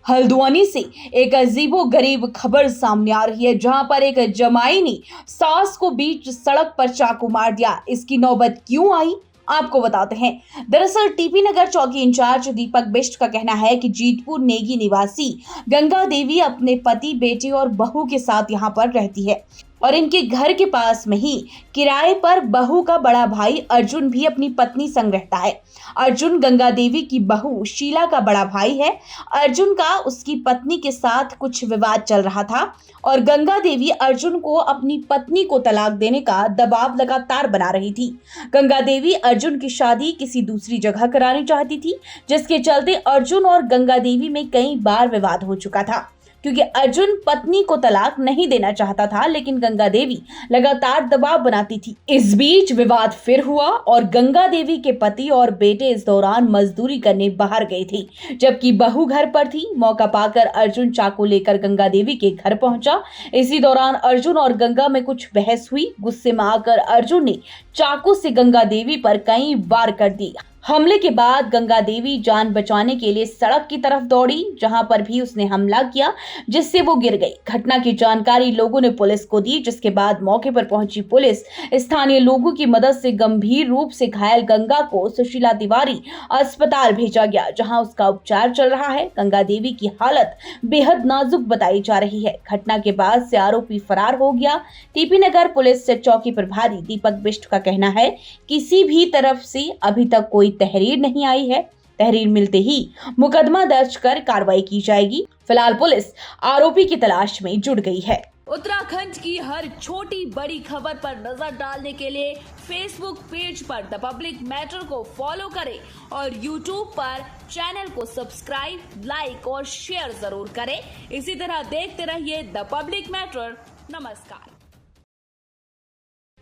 हल्द्वानी से एक अजीबोगरीब खबर सामने आ रही है, जहां पर एक जमाई ने सास को बीच सड़क पर चाकू मार दिया। इसकी नौबत क्यों आई, आपको बताते हैं। दरअसल टीपी नगर चौकी इंचार्ज दीपक बिष्ट का कहना है कि जीतपुर नेगी निवासी गंगा देवी अपने पति, बेटे और बहू के साथ यहां पर रहती है और इनके घर के पास में ही किराए पर बहू का बड़ा भाई अर्जुन भी अपनी पत्नी संग रहता है। अर्जुन गंगा देवी की बहू शीला का बड़ा भाई है। अर्जुन का उसकी पत्नी के साथ कुछ विवाद चल रहा था और गंगा देवी अर्जुन को अपनी पत्नी को तलाक देने का दबाव लगातार बना रही थी। गंगा देवी अर्जुन की शादी किसी दूसरी जगह करानी चाहती थी, जिसके चलते अर्जुन और गंगा देवी में कई बार विवाद हो चुका था, क्योंकि अर्जुन पत्नी को तलाक नहीं देना चाहता था, लेकिन गंगा देवी लगातार दबाव बनाती थी। इस बीच विवाद फिर हुआ और गंगा देवी के पति और बेटे इस दौरान मजदूरी करने बाहर गए थे, जबकि बहू घर पर थी। मौका पाकर अर्जुन चाकू लेकर गंगा देवी के घर पहुंचा। इसी दौरान अर्जुन और गंगा में कुछ बहस हुई। गुस्से में आकर अर्जुन ने चाकू से गंगा देवी पर कई वार कर दी। हमले के बाद गंगा देवी जान बचाने के लिए सड़क की तरफ दौड़ी, जहां पर भी उसने हमला किया, जिससे वो गिर गई। घटना की जानकारी लोगों ने पुलिस को दी, जिसके बाद मौके पर पहुंची पुलिस स्थानीय लोगों की मदद से गंभीर रूप से घायल गंगा को सुशीला तिवारी अस्पताल भेजा गया, जहां उसका उपचार चल रहा है। गंगा देवी की हालत बेहद नाजुक बताई जा रही है। घटना के बाद से आरोपी फरार हो गया। टीपी नगर पुलिस से चौकी प्रभारी दीपक बिष्ट का कहना है, किसी भी तरफ से अभी तक कोई तहरीर नहीं आई है। तहरीर मिलते ही मुकदमा दर्ज कर कार्रवाई की जाएगी। फिलहाल पुलिस आरोपी की तलाश में जुट गई है। उत्तराखंड की हर छोटी बड़ी खबर पर नजर डालने के लिए फेसबुक पेज पर द पब्लिक मैटर को फॉलो करें और यूट्यूब पर चैनल को सब्सक्राइब, लाइक और शेयर जरूर करें। इसी तरह देखते रहिए द पब्लिक मैटर। नमस्कार।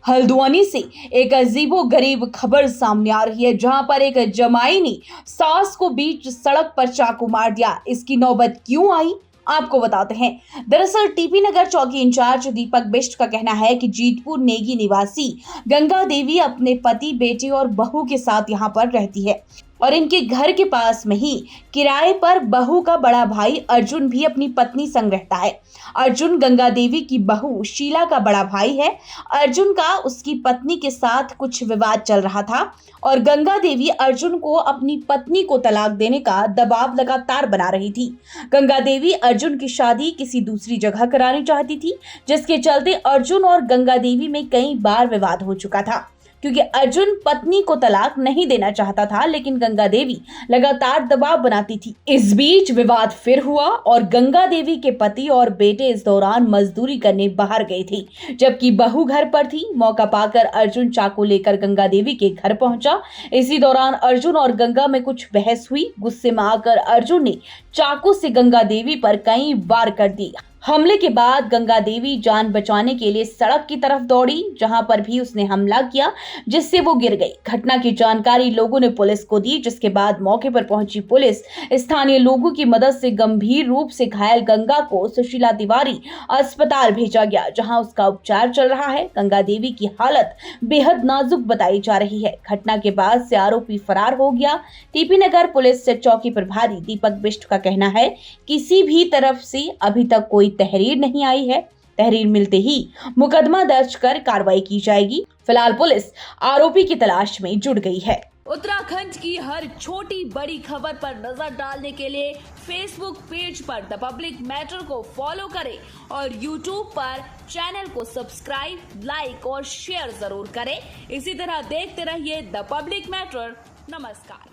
हल्द्वानी से एक अजीबोगरीब खबर सामने आ रही है, जहां पर एक जमाई ने सास को बीच सड़क पर चाकू मार दिया। इसकी नौबत क्यों आई, आपको बताते हैं। दरअसल टीपी नगर चौकी इंचार्ज दीपक बिष्ट का कहना है कि जीतपुर नेगी निवासी गंगा देवी अपने पति, बेटे और बहू के साथ यहां पर रहती है और इनके घर के पास में ही किराए पर बहू का बड़ा भाई अर्जुन भी अपनी पत्नी संग रहता है। अर्जुन गंगा देवी की बहू शीला का बड़ा भाई है। अर्जुन का उसकी पत्नी के साथ कुछ विवाद चल रहा था और गंगा देवी अर्जुन को अपनी पत्नी को तलाक देने का दबाव लगातार बना रही थी। गंगा देवी अर्जुन की शादी किसी दूसरी जगह करानी चाहती थी, जिसके चलते अर्जुन और गंगा देवी में कई बार विवाद हो चुका था, क्योंकि अर्जुन पत्नी को तलाक नहीं देना चाहता था, लेकिन गंगा देवी लगातार दबाव बनाती थी। इस बीच विवाद फिर हुआ और गंगा देवी के पति और बेटे इस दौरान मजदूरी करने बाहर गए थे, जबकि बहू घर पर थी। मौका पाकर अर्जुन चाकू लेकर गंगा देवी के घर पहुंचा। इसी दौरान अर्जुन और गंगा में कुछ बहस हुई। गुस्से में आकर अर्जुन ने चाकू से गंगा देवी पर कई वार कर दी। हमले के बाद गंगा देवी जान बचाने के लिए सड़क की तरफ दौड़ी, जहां पर भी उसने हमला किया, जिससे वो गिर गई। घटना की जानकारी लोगों ने पुलिस को दी, जिसके बाद मौके पर पहुंची पुलिस स्थानीय लोगों की मदद से गंभीर रूप से घायल गंगा को सुशीला तिवारी अस्पताल भेजा गया, जहां उसका उपचार चल रहा है। गंगा देवी की हालत बेहद नाजुक बताई जा रही है। घटना के बाद से आरोपी फरार हो गया। टीपी नगर पुलिस से चौकी प्रभारी दीपक बिष्ट का कहना है, किसी भी तरफ से अभी तक कोई तहरीर नहीं आई है। तहरीर मिलते ही मुकदमा दर्ज कर कार्रवाई की जाएगी। फिलहाल पुलिस आरोपी की तलाश में जुट गई है। उत्तराखंड की हर छोटी बड़ी खबर पर नजर डालने के लिए फेसबुक पेज पर द पब्लिक मैटर को फॉलो करें और यूट्यूब पर चैनल को सब्सक्राइब, लाइक और शेयर जरूर करें। इसी तरह देखते रहिए द पब्लिक मैटर। नमस्कार।